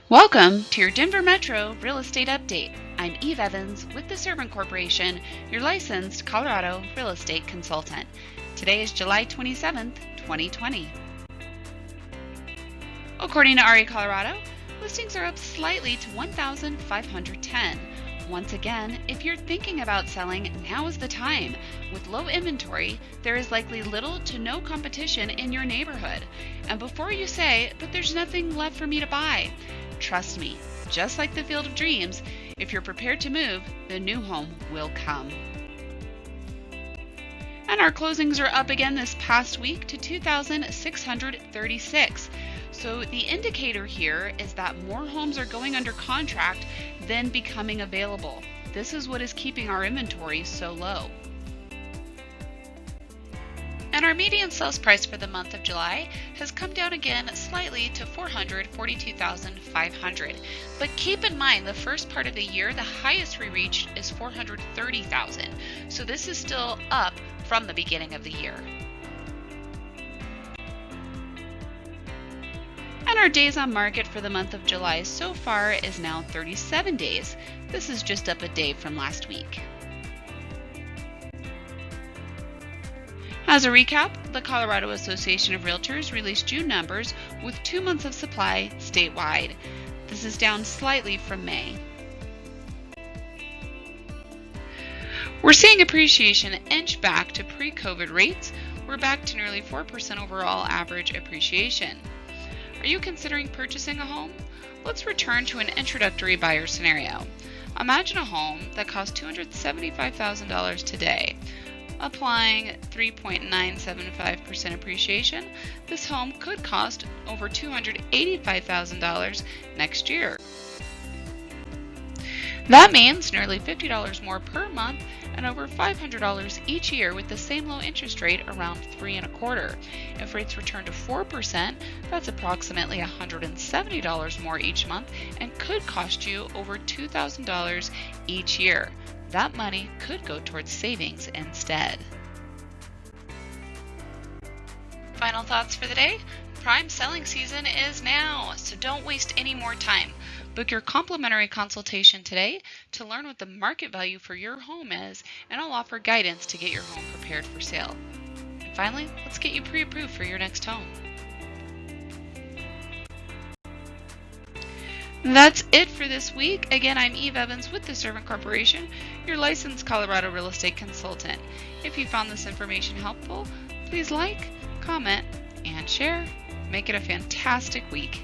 Welcome to your Denver Metro Real Estate Update. I'm Eve Evans with the Servant Corporation, your licensed Colorado real estate consultant. Today is July 27th, 2020. According to RE Colorado, listings are up slightly to 1,510. Once again, if you're thinking about selling, now is the time. With low inventory, there is likely little to no competition in your neighborhood. And before you say, but there's nothing left for me to buy, trust me, just like the Field of Dreams, if you're prepared to move, the new home will come. And our closings are up again this past week to 2,636. So the indicator here is that more homes are going under contract than becoming available. This is what is keeping our inventory so low. And our median sales price for the month of July has come down again slightly to $442,500. But keep in mind, the first part of the year, the highest we reached is $430,000. So this is still up from the beginning of the year. And our days on market for the month of July so far is now 37 days. This is just up a day from last week. As a recap, the Colorado Association of Realtors released June numbers with 2 months of supply statewide. This is down slightly from May. We're seeing appreciation inch back to pre-COVID rates. We're back to nearly 4% overall average appreciation. Are you considering purchasing a home? Let's return to an introductory buyer scenario. Imagine a home that costs $275,000 today. Applying 3.975% appreciation, this home could cost over $285,000 next year. That means nearly $50 more per month and over $500 each year with the same low interest rate around 3.25%. If rates return to 4%, that's approximately $170 more each month and could cost you over $2,000 each year. That money could go towards savings instead. Final thoughts for the day? Prime selling season is now, so don't waste any more time. Book your complimentary consultation today to learn what the market value for your home is, and I'll offer guidance to get your home prepared for sale. And finally, let's get you pre-approved for your next home. That's it for this week. Again, I'm Eve Evans with the Servant Corporation, your licensed Colorado real estate consultant. If you found this information helpful, please like, comment, and share. Make it a fantastic week.